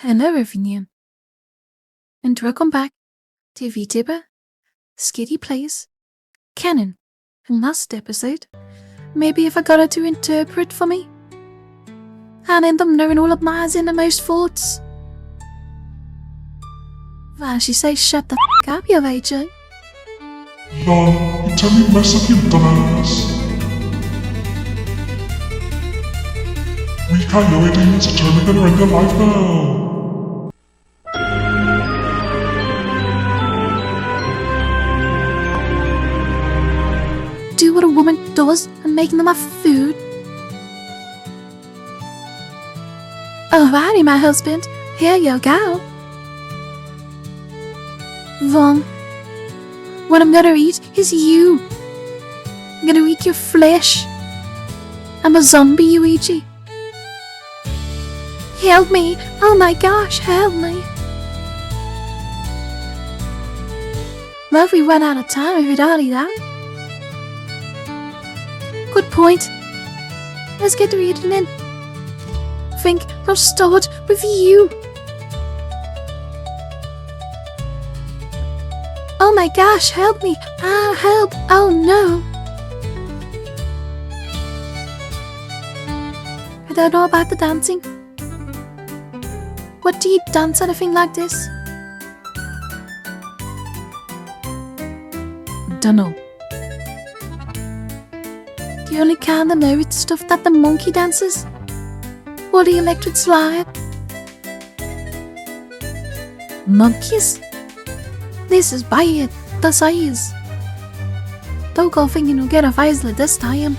Hello everyone, and welcome back to VTuber Skitty Plays Canon. In last episode, maybe I forgot her to interpret for me, and end up knowing all of my innermost thoughts. Well, she says shut the f*** up, you AJ. No, you tell me mess up, you dumbass. We Coyote demons are turning gonna end your life now. Do what a woman does and making them have food. Alrighty, my husband, here you go. Wrong. What I'm gonna eat is you. I'm gonna eat your flesh. I'm a zombie, Luigi. Help me! Oh my gosh, help me! Well, if we run out of time, if it only that. Good point. Let's get to reading in. Think I'll start with you. Oh my gosh, help me! Ah, help! Oh no! I don't know about the dancing. What do you dance at a thing like this? Dunno. The only kind I know it's stuff that the monkey dances. Or the electric slide. Monkeys? This is bad. The size. Don't go thinking you'll get a Weisler this time.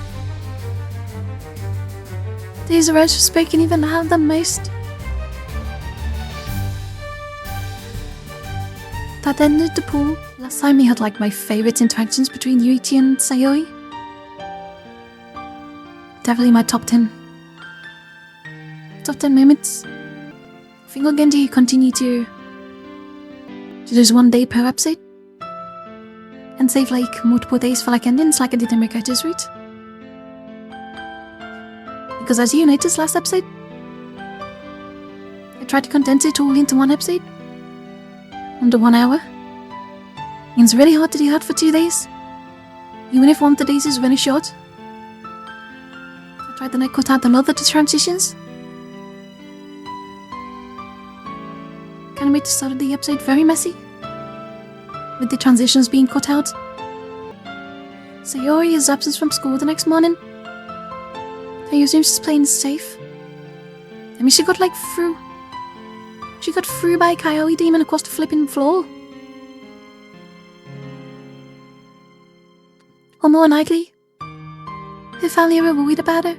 These words are speaking even louder than most. That ended the pool. Last time we had like my favorite interactions between Yuichi and Sayori. Definitely my top 10 moments. I think we're going to continue to do this 1 day per episode. And save like multiple days for like endings like I did in Mikoto's route. Because as you noticed last episode, I tried to condense it all into one episode. Under 1 hour. And it's really hard to do that for 2 days. Even if one of the days is really short. I tried then I cut out another the transitions. Kinda made the start of the episode very messy. With the transitions being cut out. Sayori's absence from school the next morning. I assume she's playing safe. I mean she got like through. She got through by a coyote demon across the flipping floor. Or more likely, her family were worried about her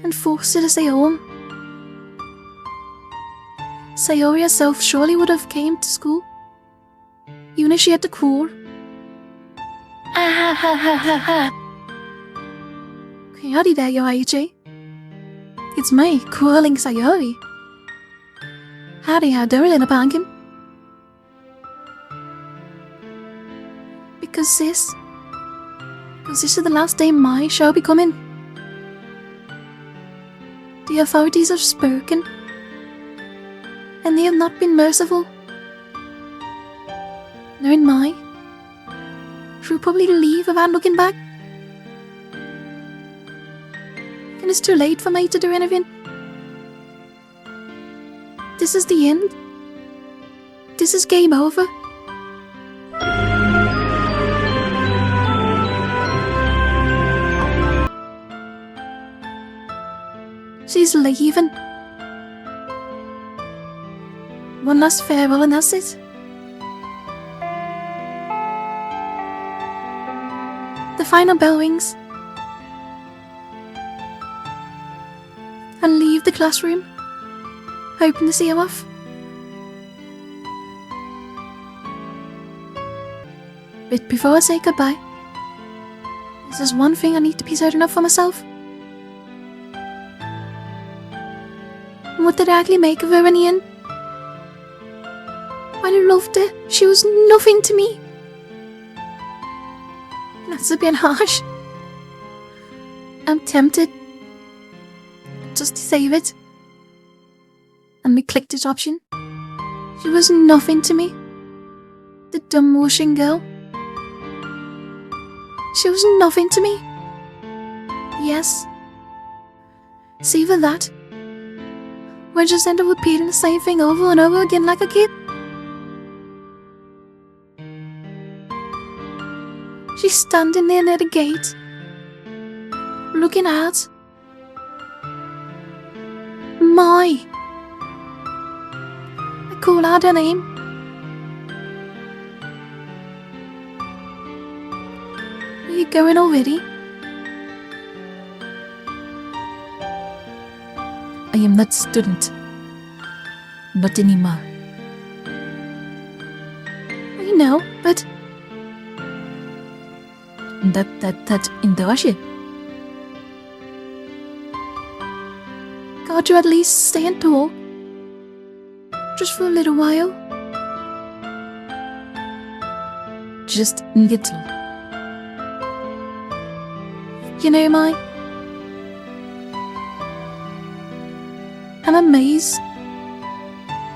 and forced her to stay home. Sayori herself surely would have came to school, even if she had to crawl. Ah ha ha ha ha ha. Howdy there, Yoichi. It's me, crawling Sayori. Howdy, how doing, little pumpkin? Because this is the last day my show be coming. The authorities have spoken, and they have not been merciful. Knowing my, she'll probably leave without looking back. And it's too late for me to do anything. This is the end. This is game over. She's leaving. One last farewell and that's it. The final bell rings. I leave the classroom, hoping to see her off. But before I say goodbye, there's one thing I need to be certain of for myself. What did I actually make of her in the end? I loved her. She was nothing to me. That's a bit harsh. I'm tempted just to save it. and we clicked it option. She was nothing to me. The dumb washing girl. She was nothing to me. Yes. It's either that, or I just end up repeating the same thing over and over again like a kid. She's standing there near the gate, looking out. My. I call out her name. Are you going already? I am not student. Not anymore. I know, but that indulge you. Can't you at least stay and talk? Just for a little while. Just little. You know, I'm amazed.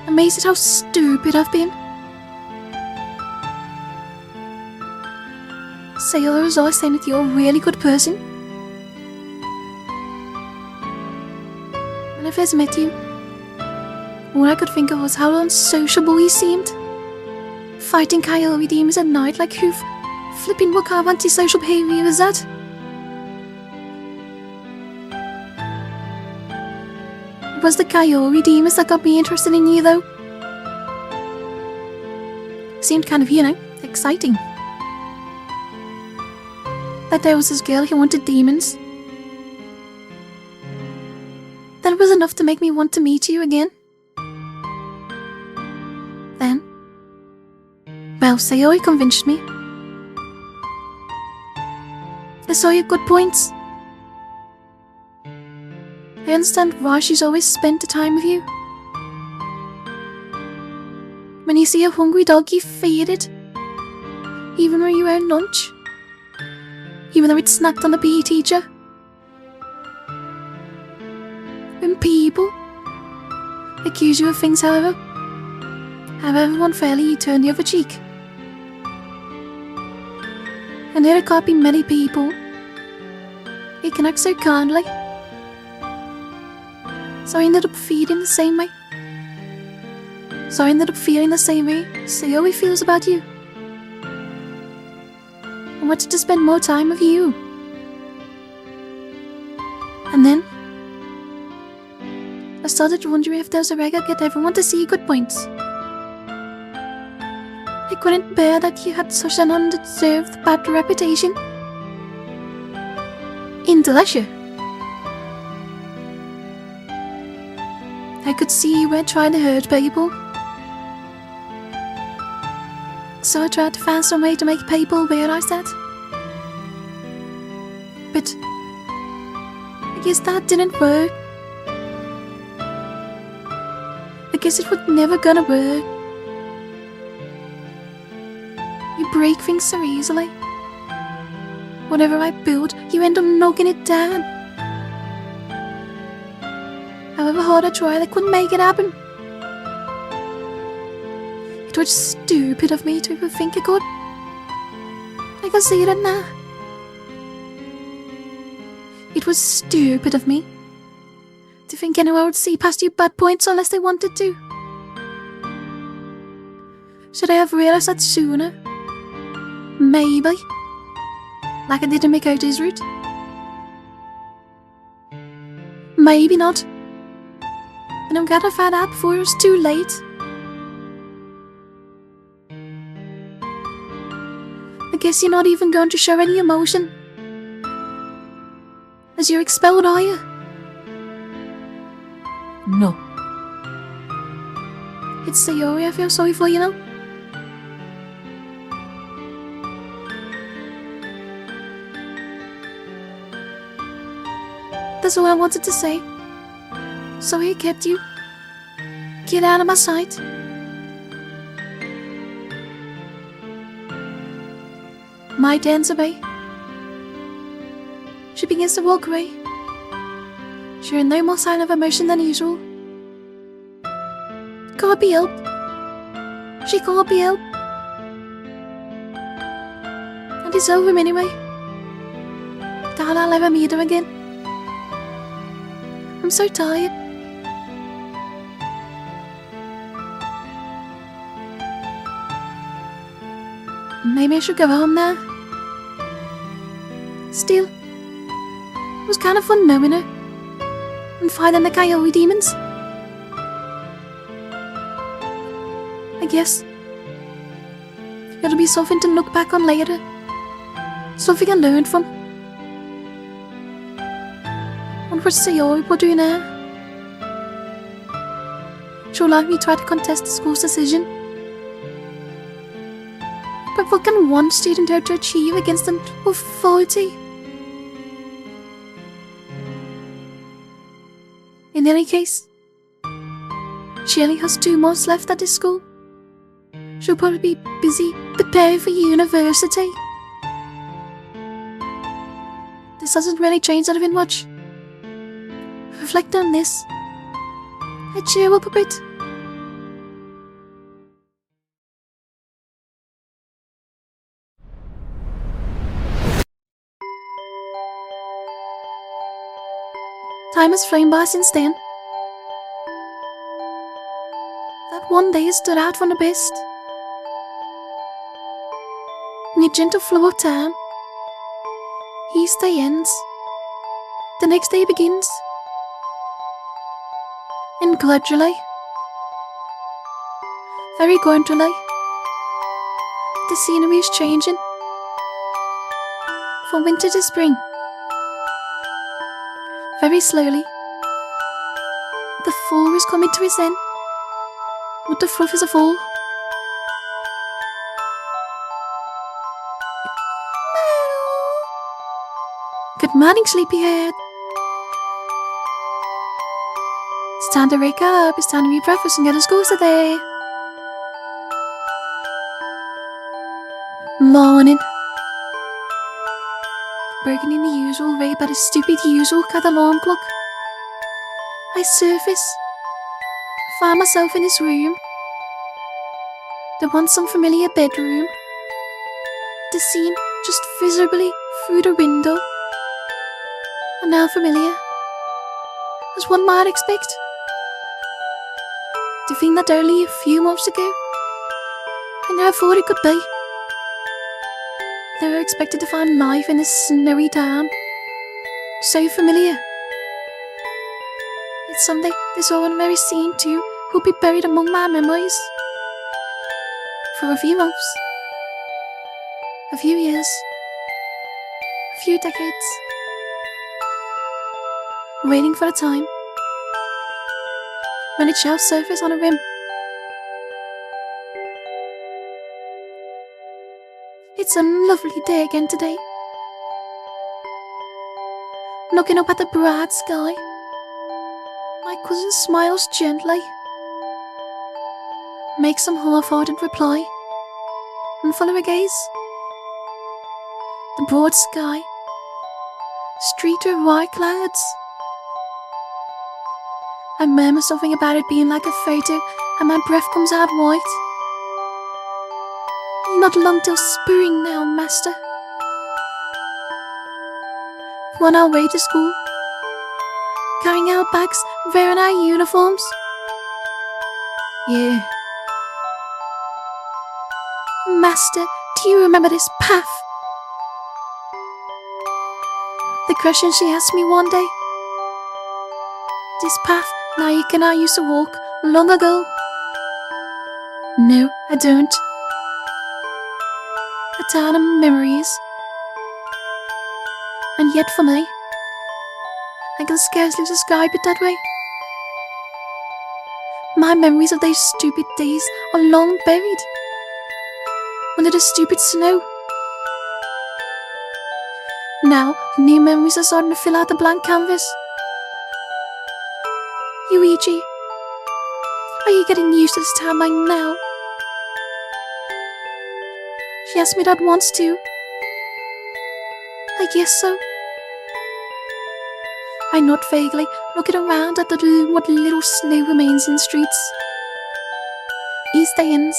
Amazed at how stupid I've been. Sailor is always saying that you're a really good person. When I first met you, all I could think of was how unsociable you seemed. Fighting coyote demons at night, like who flipping what kind of antisocial behavior is that? It was the coyote demons that got me interested in you, though. Seemed kind of, exciting. That there was this girl who wanted demons. That was enough to make me want to meet you again. Then, well, Sayori convinced me. I saw your good points. I understand why she's always spent the time with you. When you see a hungry dog, you feed it. Even when you earn lunch. Even though it snapped on the PE teacher. When people accuse you of things, however unfairly you turn the other cheek. And there can't be many people who can act so kindly. So I ended up feeding the same way. So I ended up feeling the same way Sayori feels about you. I wanted to spend more time with you. And then I started wondering if there's a way I could get everyone to see your good points. I couldn't bear that you had such an undeserved bad reputation. In Delesha. I could see you were trying to hurt people. So I tried to find some way to make people realize that. But I guess that didn't work. I guess it was never gonna work. You break things so easily. Whatever I build, you end up knocking it down. However hard I tried, I couldn't make it happen. It was stupid of me to even think I could. I can see that now. It was stupid of me to think anyone would see past your bad points unless they wanted to. Should I have realized that sooner? Maybe. Like I did in Mikoto's route. Maybe not. And I'm glad I found out before it was too late. I guess you're not even going to show any emotion. As you're expelled, are you? No. It's Sayori I feel sorry for, you know? That's all I wanted to say. Sorry I kept you. Get out of my sight. Mai turns away. She begins to walk away, showing no more sign of emotion than usual. Can't be helped. She can't be helped. And it's over anyway. Doubt I'll ever meet her again. I'm so tired. Maybe I should go home now. Still, it was kind of fun knowing her and fighting the coyote demons. I guess it'll be something to look back on later. Something I learned from. What would Sayori will do now? She'll like me try to contest the school's decision. But what can one student hope to achieve against an authority? In any case, she only has 2 months left at this school. She'll probably be busy preparing for university. This doesn't really change anything much. Reflect on this. I cheer up a bit. Time has flown by since then. That one day stood out from the best. In the gentle flow of time, each day ends. The next day begins. And gradually, very gradually, the scenery is changing. From winter to spring. Very slowly, the fall is coming to its end. Not the fluff is a fall. Good morning, sleepyhead. It's time to wake up. It's time to eat breakfast and go to school today. Morning. Broken in the usual way by the stupid usual cat alarm clock. I surface. Find myself in his room. The once unfamiliar bedroom. The scene just visibly through the window. And now familiar. As one might expect. The thing that only a few months ago I never thought it could be. They were expected to find life in this snowy town. So familiar. It's someday this ordinary scene too will be buried among my memories. For a few months. A few years. A few decades. Waiting for the time when it shall surface on a rim. It's a lovely day again today. Looking up at the bright sky, my cousin smiles gently, makes some half-hearted reply, and follow her gaze. The broad sky, streaked with white clouds. I murmur something about it being like a photo, and my breath comes out white. Not long till spring now, master. On our way to school, carrying our bags, wearing our uniforms. Yeah. Master, do you remember this path? The question she asked me one day. This path Naik and I used to walk long ago. No, I don't. A town of memories. And yet for me, I can scarcely describe it that way. My memories of those stupid days are long buried under the stupid snow. Now, new memories are starting to fill out the blank canvas. Yuichi, are you getting used to this town by now? She asked me that once too. I guess so. I nod vaguely, looking around at what little snow remains in the streets. East ends,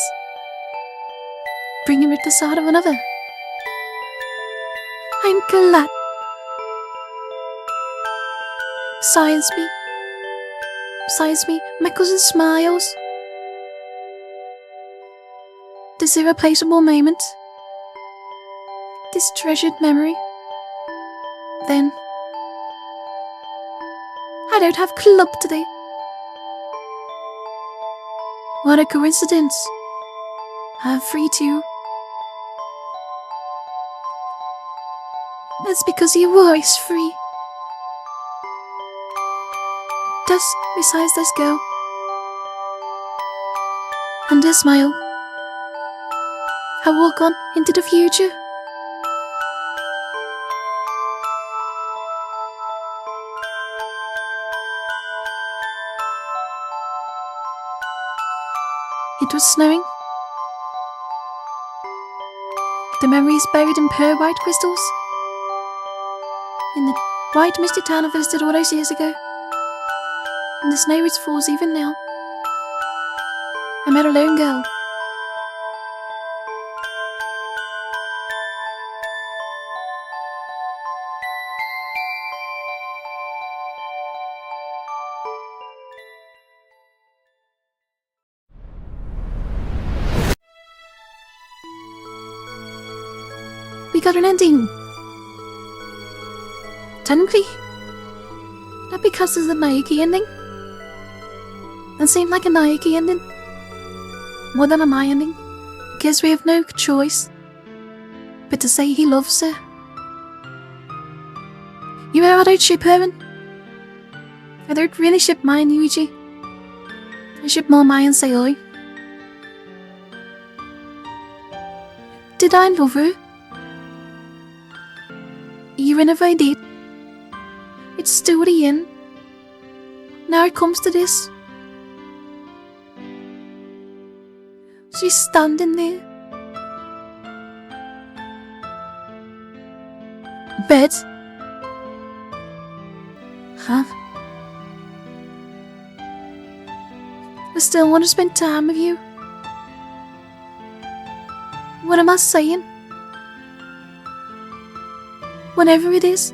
bringing with the side of another. I'm glad. Besides me, my cousin smiles. This irreplaceable moment, this treasured memory. Then, I don't have club today. What a coincidence. I'm free too. That's because you were always free. Thus, besides this girl, and this smile, I walk on into the future. It was snowing. The memories buried in pearl white crystals. In the white misty town I visited all those years ago. And the snow which falls even now. I met a lone girl. We got an ending. Technically, not because it's a Nike ending. It seemed like a Nike ending, more than a my ending, because we have no choice but to say he loves her. You know, I don't ship her, and I don't really ship Mai and Yuji. I ship more Mai and Sayori. Did I love her? Even if I did, it's still the end. Now it comes to this. She's standing there. Bed. Huh? I still want to spend time with you. What am I saying? Whatever it is,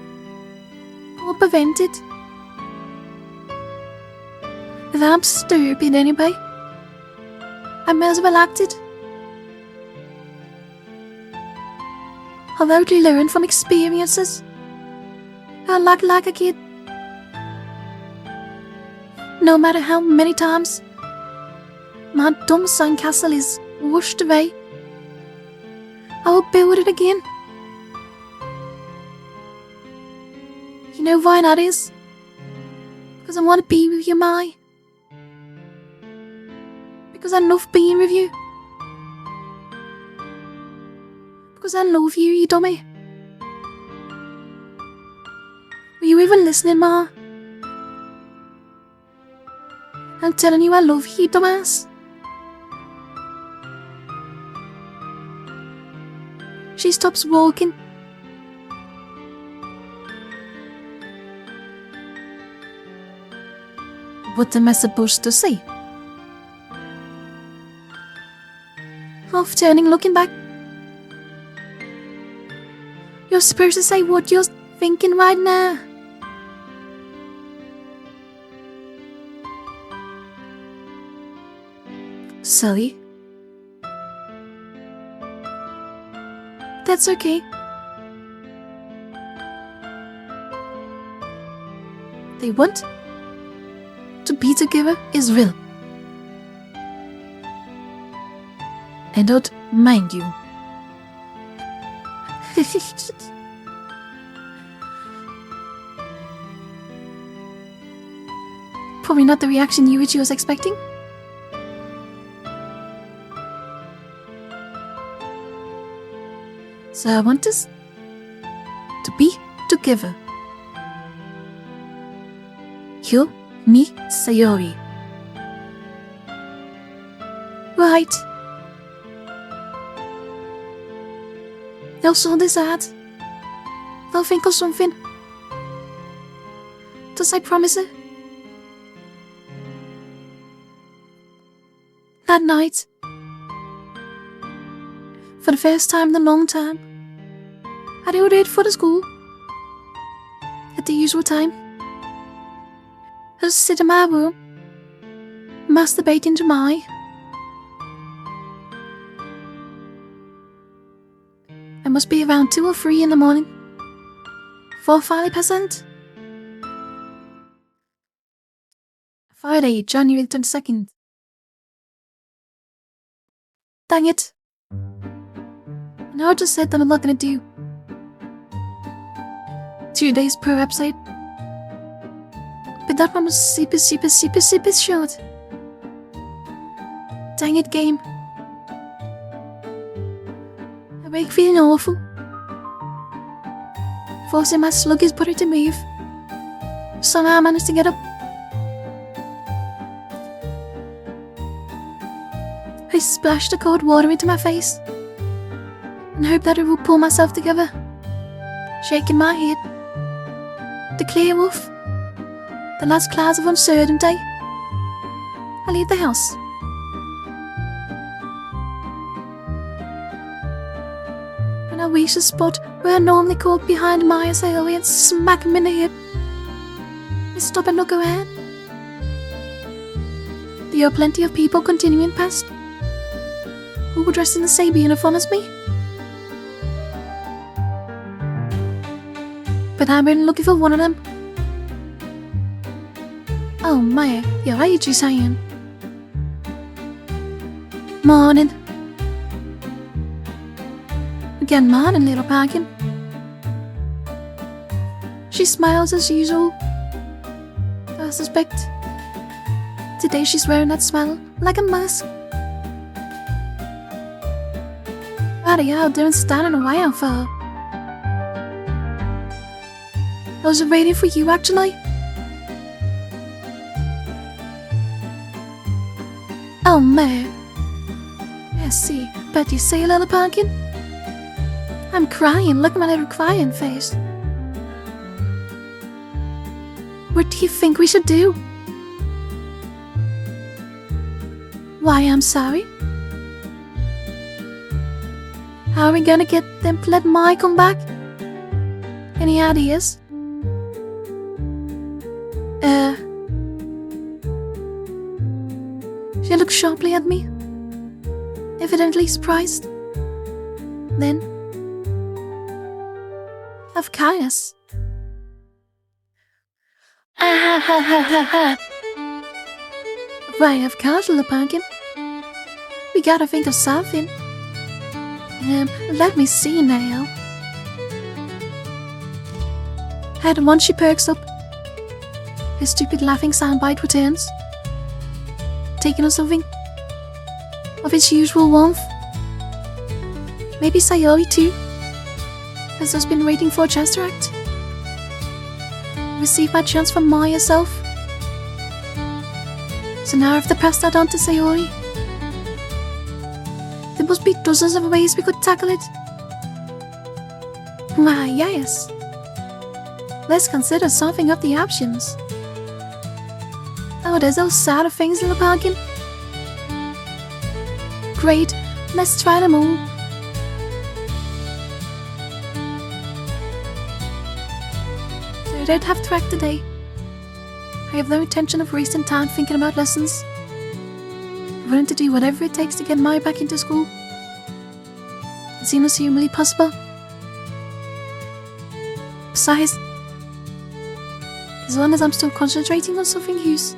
I'll prevent it. If I'm stupid anyway, I may as well act it. I've only learned from experiences. I act like a kid. No matter how many times my dumb sandcastle is washed away, I will build it again. You know why that is? Because I want to be with you, Mai. Because I love being with you. Because I love you, you dummy. Were you even listening, Ma? I'm telling you I love you, dumbass. She stops walking. What am I supposed to say? Half turning, looking back. You're supposed to say what you're thinking right now. Silly. That's okay. They want to be together is real. And don't mind you. Probably not the reaction Yuichi was expecting. So I want us to be together. You, me, Sayori. Right. They'll saw this ad. They'll think of something. Does I promise it? That night, For the first time in a long time, I'd ordered for the school. At the usual time, I just sit in my room, masturbating to my. It must be around 2 or 3 in the morning. 4-5%. Friday, January 22nd. Dang it. Now I just said that I'm not gonna do 2 days per episode. But that one was super short. Dang it, game. I wake feeling awful. Forcing my sluggish body to move. Somehow I managed to get up. I splashed the cold water into my face and hoped that I would pull myself together, shaking my head to clear off the last clouds of uncertainty. I leave the house. And I reach the spot where I normally caught behind Maya Sayori and smack him in the hip. I stop and look around. There are plenty of people continuing past, who were dressed in the same uniform as me. But I went looking for one of them. Oh, Maya, you're right, you saying. Morning. Again, morning, little pumpkin. She smiles as usual. I suspect today she's wearing that smile like a mask. What are y'all doing standing around for? I was waiting for you, actually. Oh, man. I see. But you see, little pumpkin? I'm crying. Look at my little crying face. What do you think we should do? Why, I'm sorry. How are we gonna get them to let Mai come back? Any ideas? She looked sharply at me, evidently surprised. Then, of kindness. Why, of course, little pumpkin. We gotta think of something. Let me see now. At once she perks up. Her stupid laughing soundbite returns, taking on something of its usual warmth. Maybe Sayori too has just been waiting for a chance to act. Receive my chance from Mai herself. So now I have to pass that on to Sayori. There must be dozens of ways we could tackle it. Why, yes. Let's consider something of the options. Oh, there's those side of things, little pumpkin. Great, let's try them all. So I don't have to act today. I have no intention of wasting time thinking about lessons. I'm willing to do whatever it takes to get Mai back into school as soon as humanly possible. Besides, as long as I'm still concentrating on something who's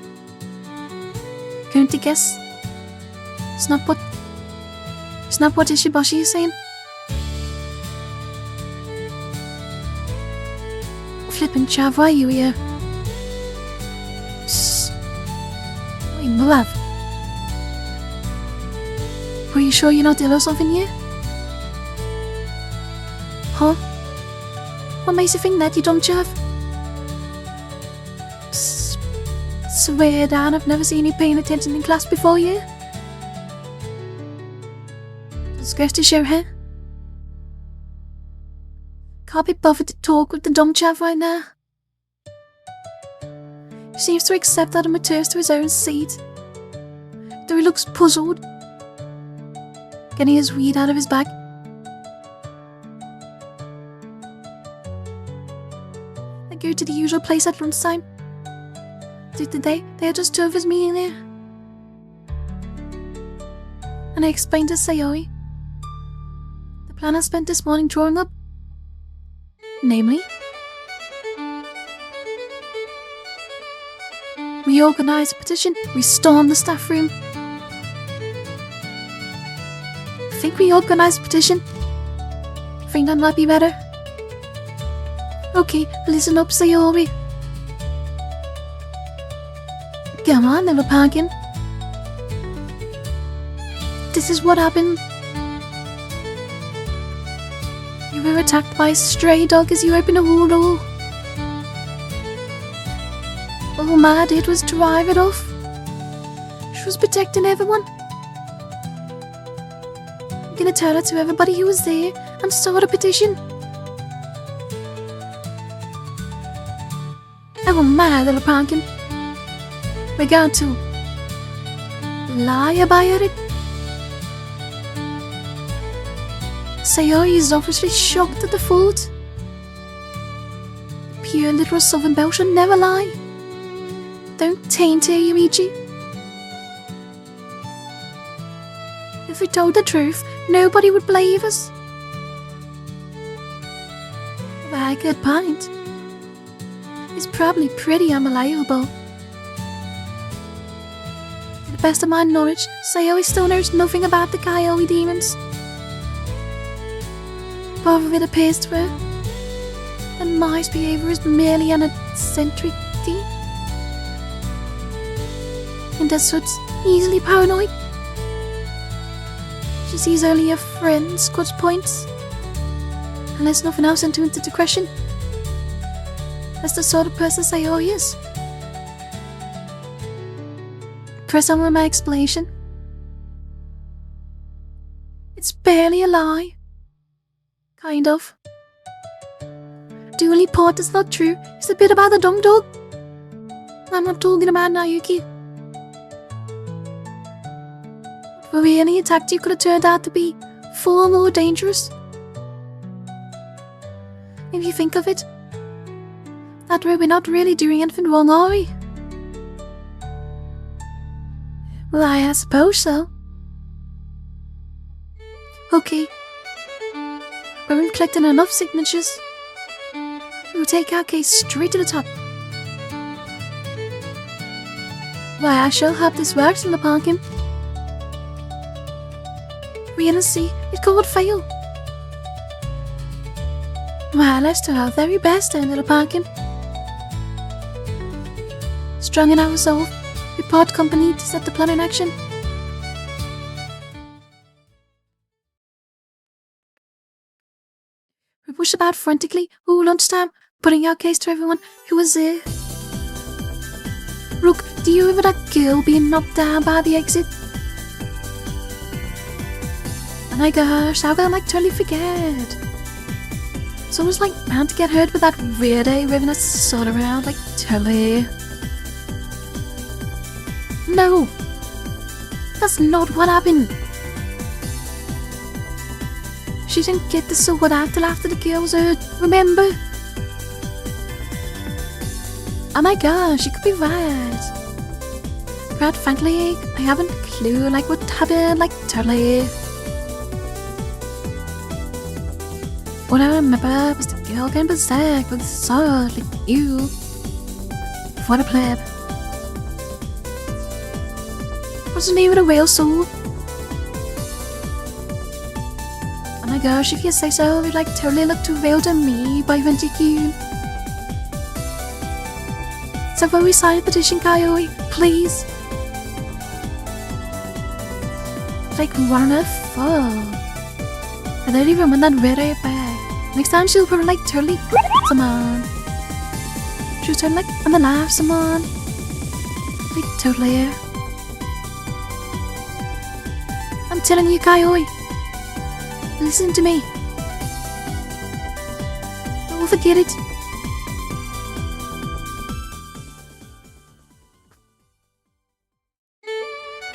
going to guess it's not what Ishibashi is saying. Flippin' chav, why are you here? Wait, love. Are you sure you're not ill or something here? Huh? What makes you think that, you dumb chav? Swear down, I've never seen you paying attention in class before, yeah? Just goes to show, huh? Can't be bothered to talk with the dumb chav right now. He seems to accept that I'm returns to his own seat, though he looks puzzled, getting his weed out of his bag. her to the usual place at lunchtime. Did they? They had just two of us meeting there. And I explained to Sayori the plan I spent this morning drawing up. Namely, we organised a petition, we stormed the staff room. Think we organised a petition? Think that might be better? Okay, listen up, Sayori. Come on, little pumpkin. This is what happened. You were attacked by a stray dog as you opened a wall door. All Ma did was drive it off. She was protecting everyone. I'm gonna tell it to everybody who was there and start a petition. Oh my, little pumpkin. We're going to lie about it. Sayori is obviously shocked at the fault. The pure literal Southern Belle should never lie. Don't taint her, Yuichi. If we told the truth, nobody would believe us. Very good point. It's probably pretty unbelievable. To the best of my knowledge, Sayori still knows nothing about the Kaiowi demons. But if it appears to her that Mai's behaviour is merely an eccentricity, and as such easily paranoid, she sees only her friend's good points and lets nothing else into discretion. That's the sort of person Sayori is. Press on with my explanation. It's barely a lie. Kind of. The only part that's not true is the bit about the dumb dog. I'm not talking about Naoki. If we really attacked you, could have turned out to be far more dangerous. If you think of it, that way we're not really doing anything wrong, are we? Well, I suppose so. Okay. When we've collected enough signatures, we'll take our case straight to the top. Why, I sure hope this works, little pumpkin. We're gonna see it could fail. Well, let's do our very best then, little pumpkin. Strong in our resolve, we part company to set the plan in action. We pushed about frantically all lunchtime, putting our case to everyone who was there. Look, do you remember that girl being knocked down by the exit? Oh my gosh, how can I totally forget? It's almost like bound to get hurt with that weirdo waving a sword around, like totally. No, that's not what happened. She didn't get the sword out till after the girl was hurt, remember? Oh my gosh, you could be right. Quite frankly, I haven't a clue like what happened, like totally. What I remember was the girl getting berserk with a sword like you. What a pleb. Wasn't even a real sword. Oh my gosh, if you say so, it like totally looked too real to me by Venticule. So will we sign a petition, Kaiowi, please? Like wonderful. I don't even want that red hair back. Next time she'll probably like totally someone. She'll turn like on the laugh someone. Like totally. I'm telling you, Kaiowi. Listen to me. Don't forget it.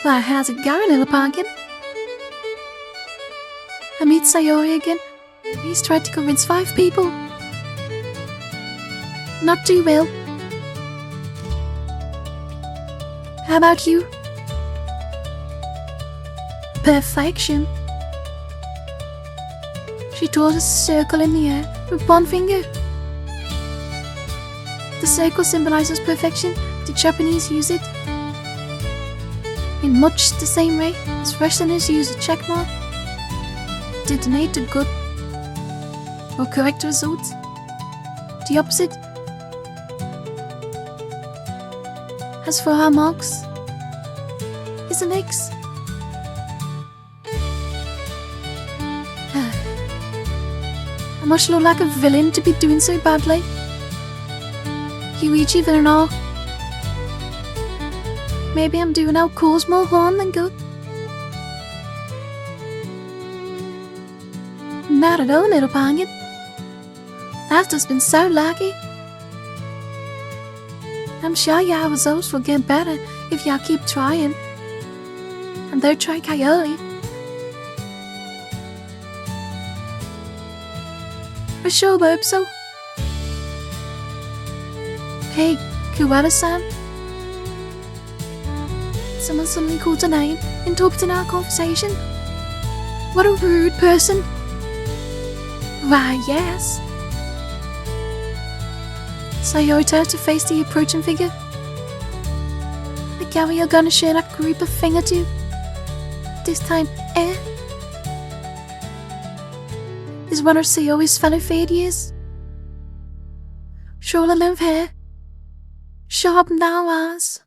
Well, how's it going, little pumpkin? I meet Sayori again. He's tried to convince 5 people. Not too well. How about you? Perfection. She draws a circle in the air with one finger. The circle symbolizes perfection. The Japanese use it in much the same way as Westerners use a check mark to denote a good or correct result. The opposite. As for our marks, is an X. I must look like a villain to be doing so badly. Yuichi Villanor. Maybe I'm doing our cause more harm than good. Not at all, little Pangin. I've just been so lucky. I'm sure your results will get better if y'all keep trying. And they'll try Coyote. I sure hope so. Hey, Kuwata-san. Someone suddenly called her name, interrupting our conversation. What a rude person. Why, yes. Sayori turned to face the approaching figure. The Gary are gonna share that group of thing or two. This time, is one of Sayori's fellow fade years. Short length hair, sharp now eyes.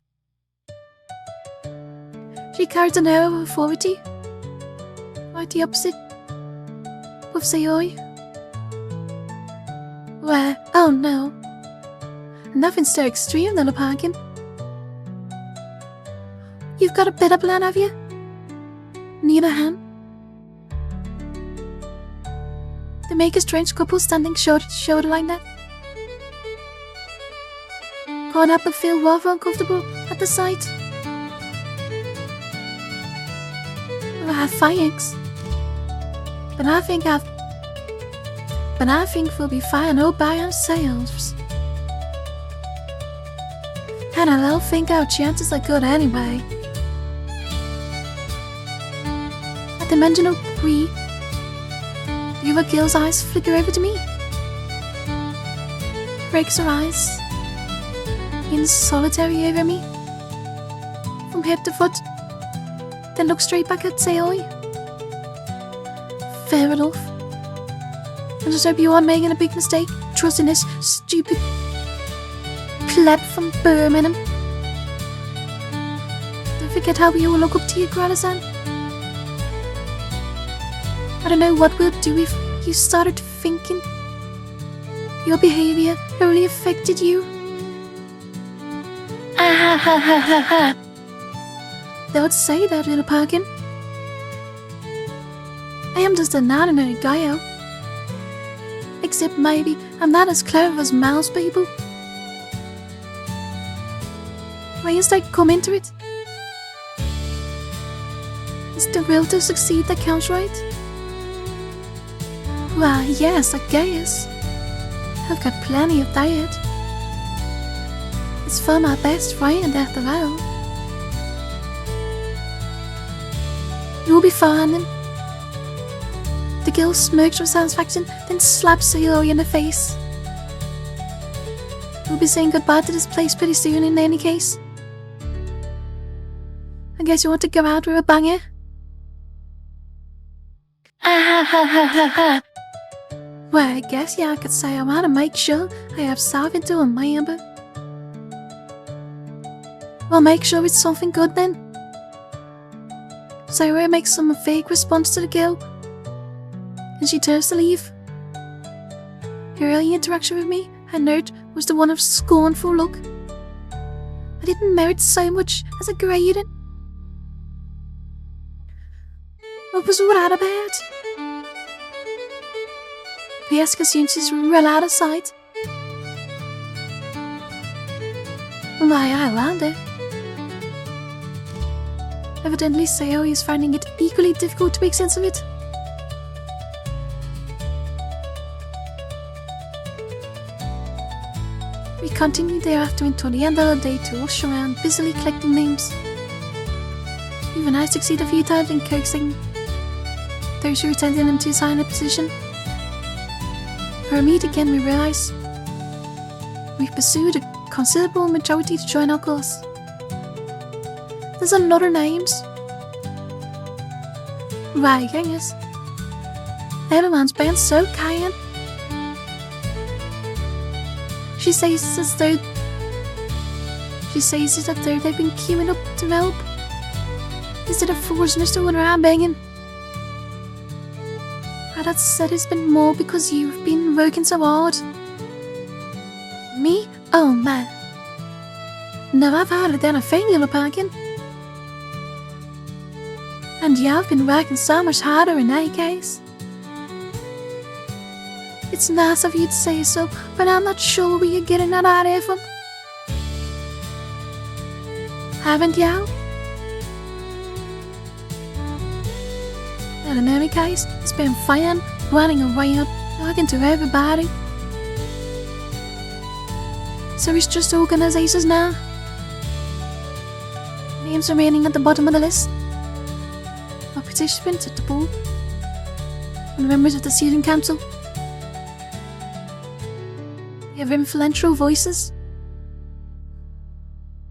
She carried an air of authority, quite the opposite of Sayori. Well, oh no, nothing so extreme, little Parkin. You've got a better plan, have you? Neither hand. They make a strange couple standing shoulder to shoulder like that. Caught up and feel rather uncomfortable at the sight. Well, thanks. But I think we'll be fine all by ourselves. And I don't think our chances are good anyway. At the mention of we, the other girl's eyes flicker over to me. Breaks her eyes, in solitary over me, from head to foot, then looks straight back at Sayori. Fair enough. I just hope you aren't making a big mistake, trusting this stupid pleb from Birmingham. Don't forget how we all look up to you, Kuwata-san. I don't know what we'll do if you started thinking your behavior really affected you. Ah ha ha ha ha ha. Don't say that, little Parkin. I am just an ordinary guy. Except maybe I'm not as clever as mouse people. Why is that come into it? It's the will to succeed that counts, right? Why, yes, I guess. I've got plenty of diet. It's for my best friend after all. You'll be fine then. The girl smirks with satisfaction, then slaps Sayori in the face. We'll be saying goodbye to this place pretty soon in any case. I guess you want to go out with a banger? Ah ha ha ha ha ha. Well, I guess I could say I want to make sure I have something to remember. Well, make sure it's something good then. Sayori makes some vague response to the girl, and she turns to leave. Her early interaction with me, I note, was the one of scornful look. I didn't merit so much as a grading. What was all that about? P.S. assumed she's well out of sight. Why, I wonder. Evidently, Sayori is finding it equally difficult to make sense of it. continued thereafter until the end of the day to rush around busily collecting names. Even I succeeded a few times in coaxing those who attended him to sign a petition. For a meet again, we realized we've pursued a considerable majority to join our cause. There's a lot of names. Right, yes. Everyone's been so kind. She says it as though they've been queuing up to help, instead of forcing us to run around begging. I'd have said it's been more because you've been working so hard. Me? Oh man. No, I've hardly done a thing, little pumpkin. And yeah, I've been working so much harder in any case. It's nice of you to say so, but I'm not sure where you're getting that idea from. Haven't you? And in any case, it's been fun running around, talking to everybody. So it's just organizations now. Names remaining at the bottom of the list. Our participants at the ball. And members of the student council. They have influential voices.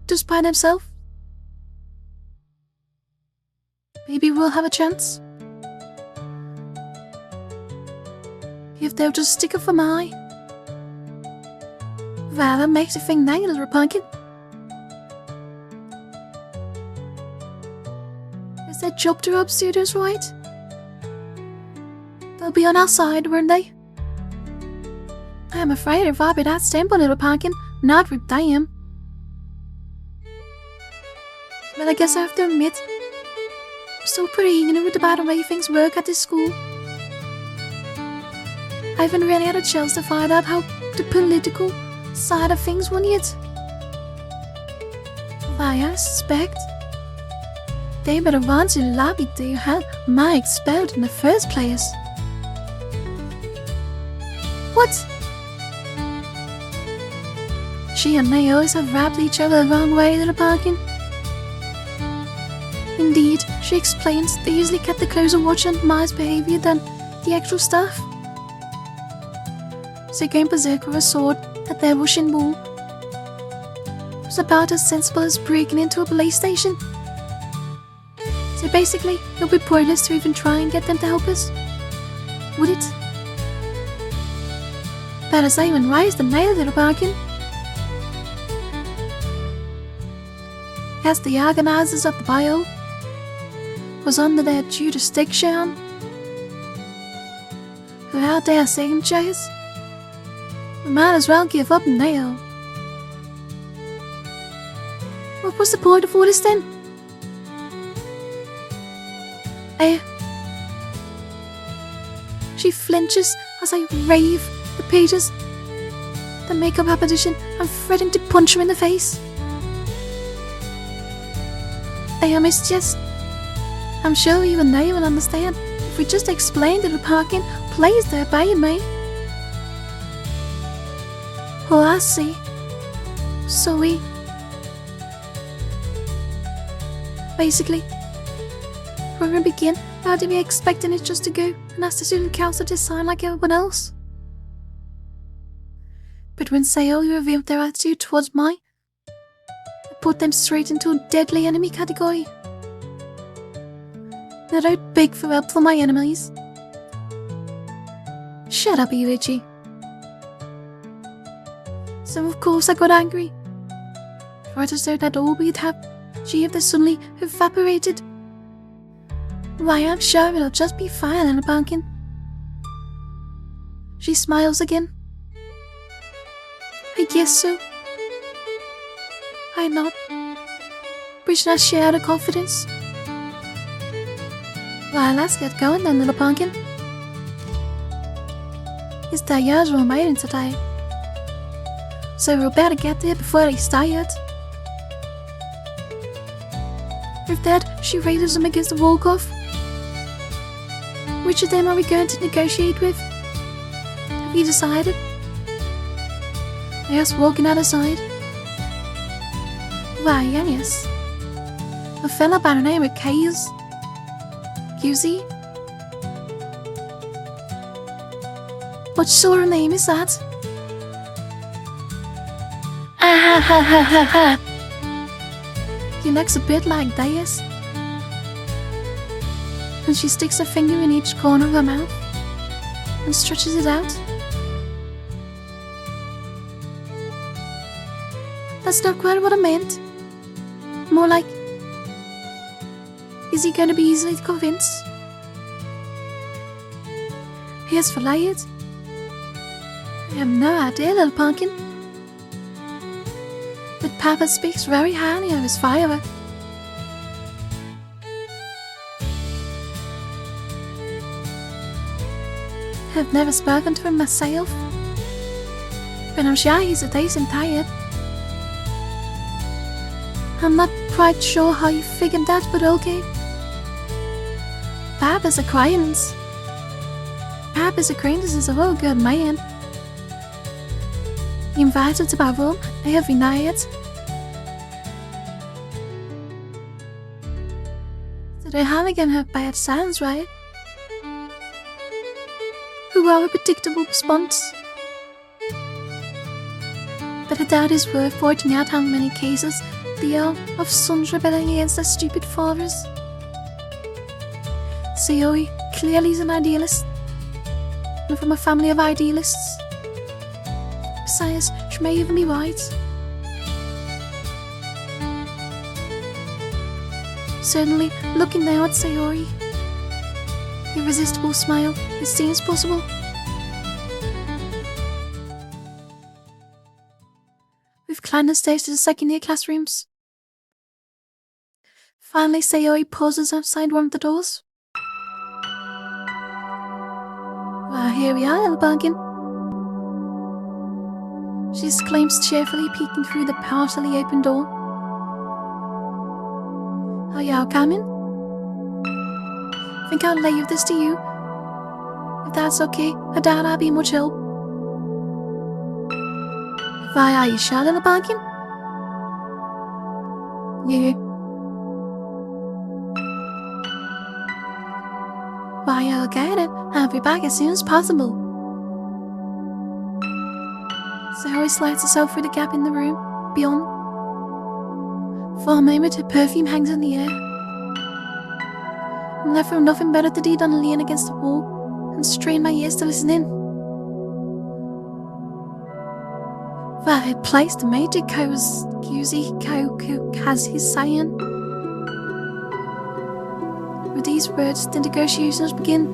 Just by themselves. Maybe we'll have a chance. If they'll just stick up for my. Well, that makes you think now, you little pumpkin. Is that job to upstairs, right? They'll be on our side, won't they? I'm afraid if I be that simple, little pumpkin, not with them. But I guess I have to admit, I'm still pretty ignorant about the way things work at this school. I haven't really had a chance to find out how the political side of things went yet. Why, I suspect they were the ones who lobbied to have my expelled in the first place. What? She and they always have rubbed each other the wrong way, little pumpkin. Indeed, she explains they usually kept a closer watch on Maya's behavior than the actual stuff. So going berserk with a sword at their washing ball was about as sensible as breaking into a police station. So basically, it would be pointless to even try and get them to help us, would it? Better say when raised the nail, little bargain. As the organizers of the bio was under their jurisdiction, without their signatures, we might as well give up now. What was the point of all this then? She flinches as I rave the pages that make up our petition and threaten to punch her in the face. Miss Jess, I'm sure even they will understand if we just explain to the parking, please they're obeying me. Oh, I see. Sorry. Basically, from the begin, how do we expecting it just to go and ask the student council to sign like everyone else? But when Sayo revealed their attitude towards mine, it put them straight into a deadly enemy category. They don't beg for help from my enemies. Shut up, Yuichi. So of course I got angry. For it is there that all we'd have, she if they suddenly evaporated. Why, I'm sure it'll just be fine, little pumpkin. She smiles again. I guess so. I nod, wishing I shared a confidence. Well, let's get going then, little pumpkin. It's the usual meeting today, so we'll better get there before they start. With that, she raises them against the walk-off. Which of them are we going to negotiate with? Have you decided? Yes, walking at his side. Why, yes. A fella by the name of Kays. QZ. What sort of name is that? Ah ha ha ha ha. He looks a bit like Dias. And she sticks a finger in each corner of her mouth and stretches it out. That's not quite what I meant. More like, is he going to be easily convinced? Here's for it. I have no idea, little pumpkin. But Papa speaks very highly of his father. I've never spoken to him myself, but I'm sure he's a decent type. I'm not quite sure how you figured that, but okay. Papa's acquaintance. Papa's acquaintance is a real good man. He invites us to my room every night. So they haven't gonna have bad sounds, right? Who are a predictable response. But I doubt it's worth pointing out how many cases there are of sons rebelling against their stupid fathers. Sayori clearly is an idealist, and from a family of idealists. Besides, she may even be right. Certainly, looking now at Sayori, irresistible smile, it seems possible. We've climbed the stairs to the second year classrooms. Finally, Sayori pauses outside one of the doors. Well, here we are, little pumpkin. She exclaims cheerfully, peeking through the partially open door. Are y'all coming? Think I'll leave this to you. If that's okay, I doubt I'll be much help. Why are you sure, little pumpkin? Yeah. Why, I'll get it. I'll be back as soon as possible. Sayori slides herself through the gap in the room, beyond. For a moment, her perfume hangs in the air. I'm left with nothing better to do than lean against the wall and strain my ears to listen in. Right place to Major Kyuzi has his saying. With these words, the negotiations begin.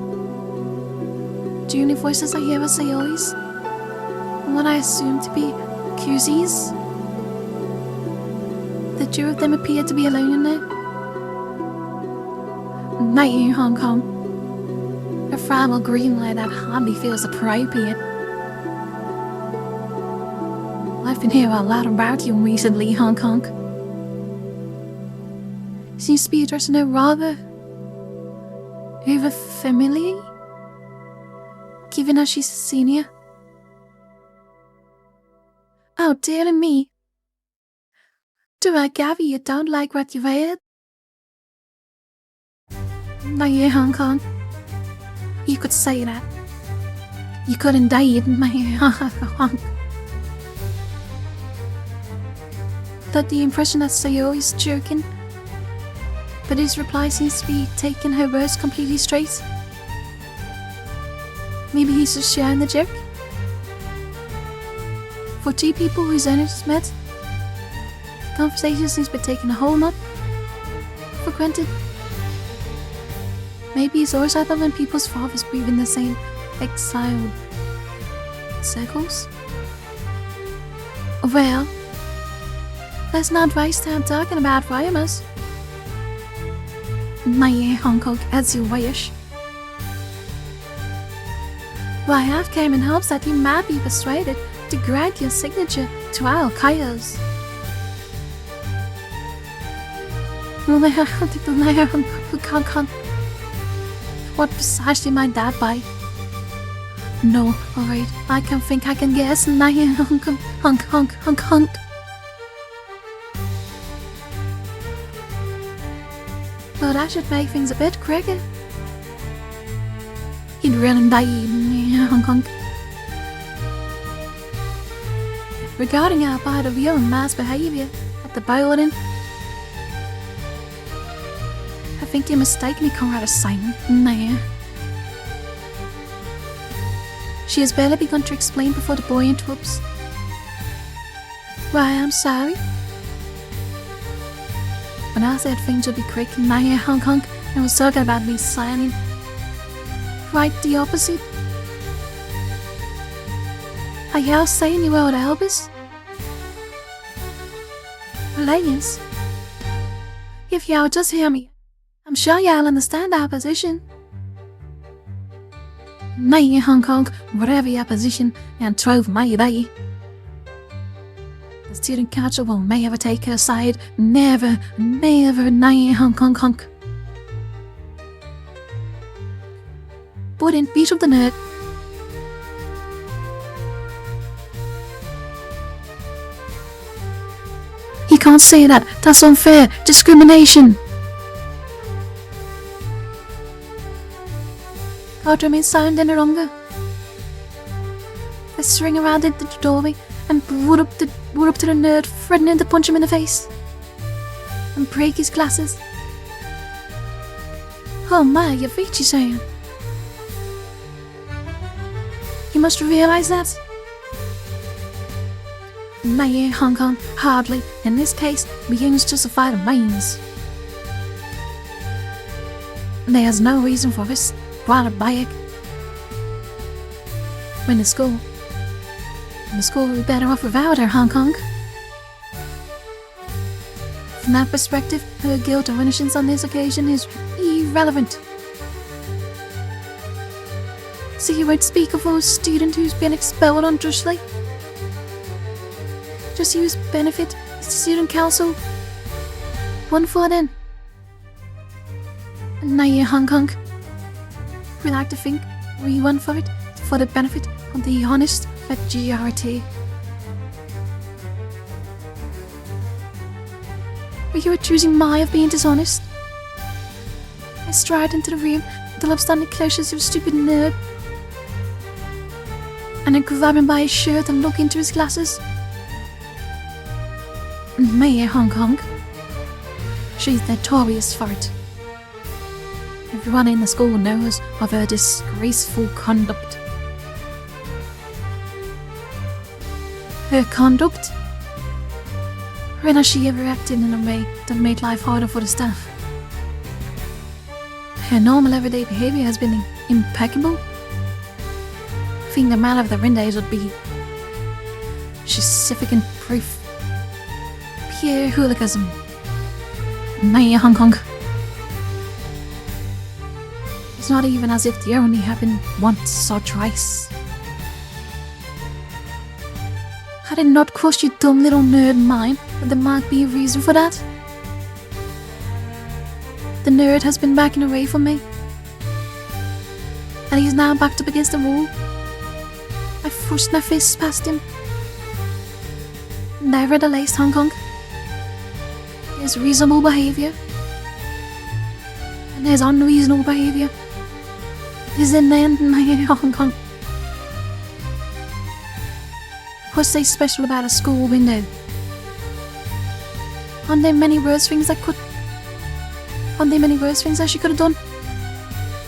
The only voices I hear are Sayori's, and what I assume to be Kyuzi's. The two of them appear to be alone in there. Night in Hong Kong. A primal green light that hardly feels appropriate. I've been hearing a lot about you recently, Hong Kong. Seems to be addressing her rather over familiarly, given that she's a senior. Oh, dear me. Do I gather you don't like what you read? My dear Hong Kong. You could say that. You could indeed, my Hong Kong. Thought the impression that Sayori's joking, but his reply seems to be taking her words completely straight. Maybe he's just sharing the joke. For two people whose owners met, conversation seems to be taking a whole lot for granted. Maybe it's always like that when people's fathers breathe in the same exiled circles. Well, let's not waste time talking about rumors. My Hong Kong, as you wish. Why, I've came in hopes that you might be persuaded to grant your signature to our Kaios. What precisely might that be? No, alright, I can think I can guess. Hunk. Well, that should make things a bit quicker. He'd run and die. Hunk. Regarding our part of your mass behavior at the bowling, I think you mistakenly Conrad as Simon. Nah. She has barely begun to explain before the boy interrupts. Why, I'm sorry. When I said things would be quick, hunk, I was talking about me signing. Right the opposite. Are y'all saying you owe Albus? Ladies, if y'all just hear me, I'm sure y'all understand our position. Hunk, whatever your position, and 12 may be. The student council will never take her side. Never, hunk. But in beat of the nerd. He can't say that. That's unfair. Discrimination. God remained silent any longer. I swing around into the doorway and run up to the nerd, threatening to punch him in the face and break his glasses. Oh my, your feet, she's saying. You must realize that. Nay, Hong Kong, hardly. In this case, begins to justify the means. There's no reason for this. Rather big. When the school will be better off without her, Hong Kong. From that perspective, her guilt or innocence on this occasion is irrelevant. So you won't speak of a student who's been expelled unjustly? Just use benefit as the student council. One for then. Nay, Hong Kong. We like to think we won for it, for the benefit of the honest majority. But you were choosing my of being dishonest. I stride into the room until I'm standing closest to a stupid nerd, and I grab him by his shirt and look into his glasses. May Hong Kong. She's notorious for it. Everyone in the school knows of her disgraceful conduct. Her conduct? When has she ever acted in a way that made life harder for the staff? Her normal everyday behavior has been impeccable. I think the man of the windows would be significant proof. Pure hooliganism. Nay, Hong Kong. It's not even as if they only happened once or twice. Had it not crossed your dumb little nerd mind that there might be a reason for that? The nerd has been backing away from me, and he's now backed up against the wall. I thrust my fists past him. Nevertheless, Hong Kong, there's reasonable behavior, and there's unreasonable behavior. Isn't there, Hong Kong? What's so special about a school window? Aren't there many worse things she could have done?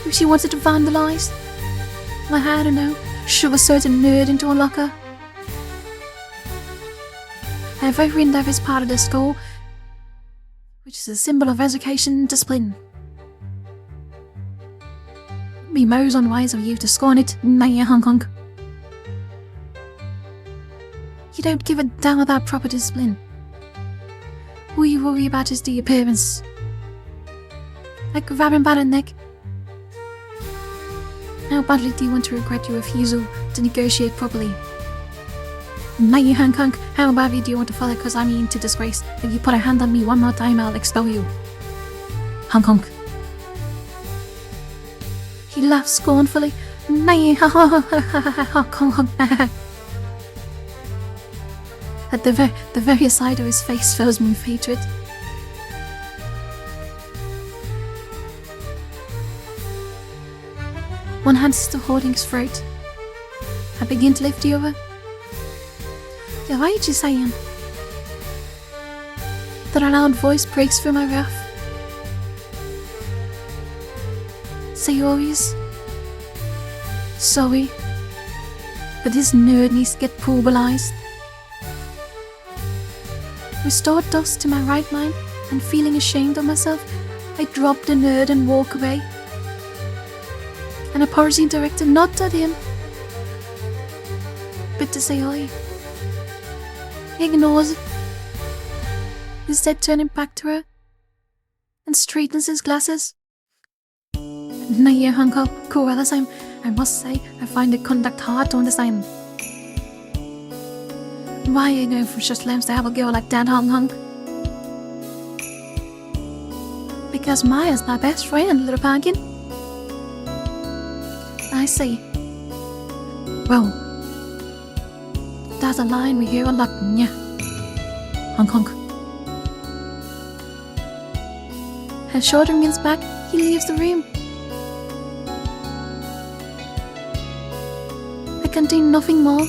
If she wanted to vandalize? I don't know, shove a certain nerd into a locker. Every window is part of the school, which is a symbol of education and discipline. It'd be most unwise of you to scorn it, Hong Kong. You don't give a damn about proper discipline. All you worry about is the appearance. I grab him by the neck. How badly do you want to regret your refusal to negotiate properly? Nay, Hong Kong, how badly do you want to follow because I mean to disgrace? If you put a hand on me one more time, I'll expel you. Hong Kong. He laughed scornfully, Nej, kom back. At the very sight of his face fills me with hatred. One hand is still holding his throat. I begin to lift the other. Yeah, why are you saying? That a loud voice breaks through my wrath. Sayori's sorry, but this nerd needs to get pulverized. Restored thus to my right mind and feeling ashamed of myself, I drop the nerd and walk away. An apology directed not at him, but to Sayori. He ignores it, instead turning back to her and straightens his glasses. Nair Hunko, Corellas, I must say, I find the conduct hard to understand. Why are you going for such lengths to have a girl like that, Hunk? Because Maya's my best friend, little pumpkin. I see. Well, that's a line we hear a lot, yeah. Hunk. As Shorter gets back, he leaves the room. I contain nothing more.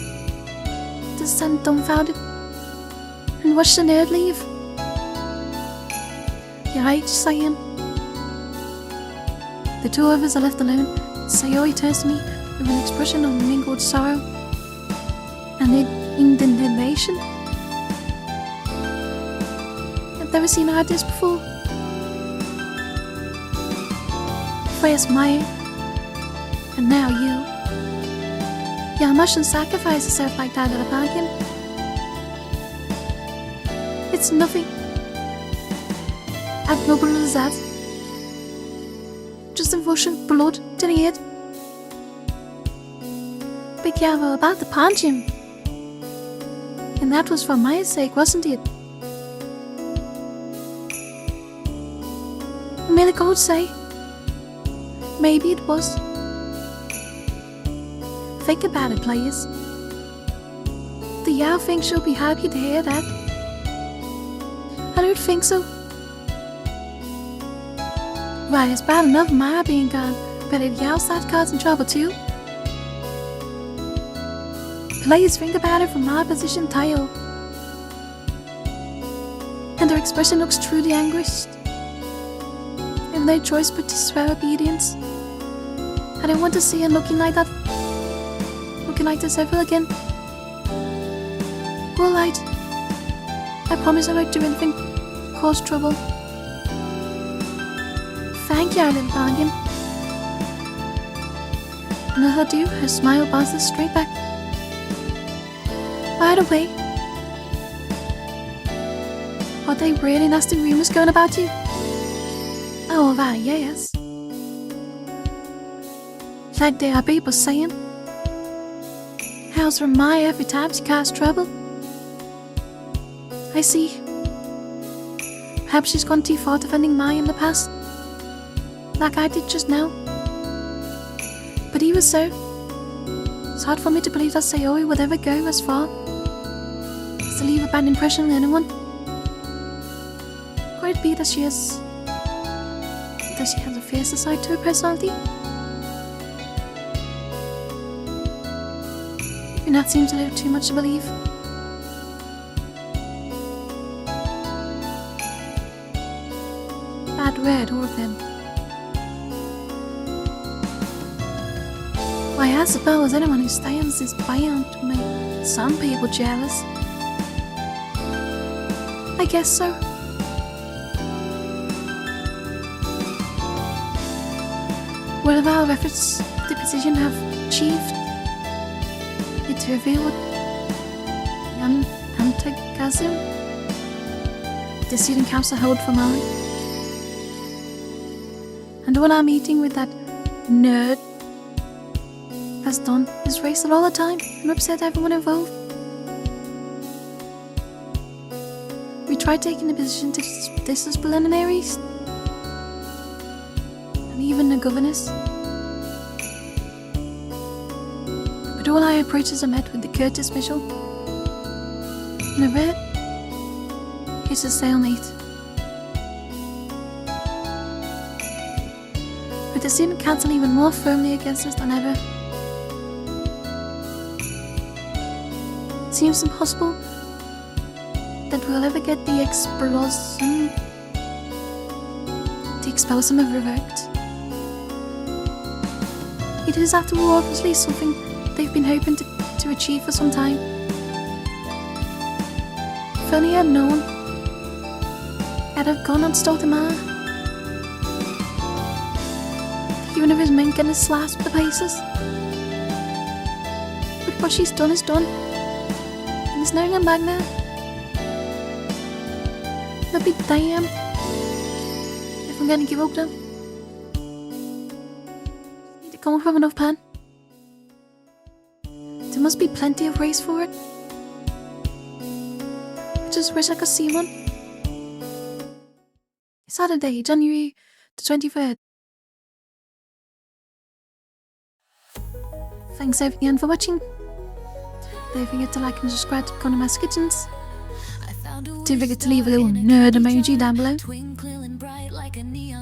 To stand dumbfounded and watch the nerd leave. You're right, saying. The two of us are left alone. Sayori turns to me with an expression of mingled sorrow and indignation. I've never seen her like this before. First Maya, and now you. You mustn't sacrifice yourself like that, little pumpkin. It's nothing admirable as that. Just a rush of blood to the head. Be careful about the punch him. And that was for my sake, wasn't it? Merely could say. Maybe it was. Think about it, players. Do y'all think she'll be happy to hear that? I don't think so. Why, it's bad enough my being gone, but if y'all start causing trouble too? Players think about it from my position tile. And their expression looks truly anguished. If no choice but to swear obedience. I don't want to see her looking like that. Looking like this ever again. Alright. I promise I won't do anything to cause trouble. Thank you, little bargain. And as I do, her smile bounces straight back. By the way, are there really nasty rumors going about you? Oh, that, yes. Like there are people saying, how's from Maya every time she causes trouble? I see. Perhaps she's gone too far defending Maya in the past, like I did just now. But even so, it's hard for me to believe that Sayori would ever go as far as to leave a bad impression on anyone. Could it be that she has a fiercer side to her personality? And that seems a little too much to believe. Bad word, all of them. Why, I suppose anyone who stands is bound to make some people jealous. I guess so. What of our efforts the position have achieved? It's revealed antagonism the student council held for mine. And when our meeting with that nerd has done is wasted all the time and upset everyone involved. We tried taking the position to disciplinaries and even the governors. But all our approaches are met with the Curtis Mitchell. Never it's a stalemate. But the student council even more firmly against us than ever. It seems impossible that we'll ever get the expulsum revoked. It is, after all, obviously something they've been hoping to achieve for some time. If only I'd known, I'd have gone and stalked him out. Even if his men getting slashed with the paces. But what she's done is done. And there's no going back now. I'll be damned if I'm going to give up now. Need to come up with enough plan. There must be plenty of ways for it. I just wish I could see one. Saturday, January the 23rd. Thanks everyone for watching. Don't forget to like and subscribe to Connor Master Kitchens. Don't forget to leave a little nerd emoji down below.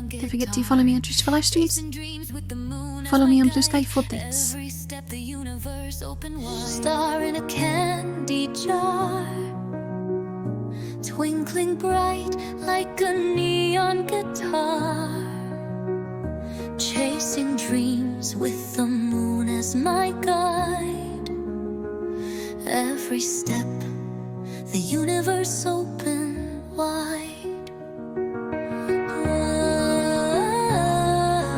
Don't forget to follow me on Twitch for live streams. Follow me on Blue Sky for updates. Star in a candy jar, twinkling bright like a neon guitar, chasing dreams with the moon as my guide. Every step, the universe open wide.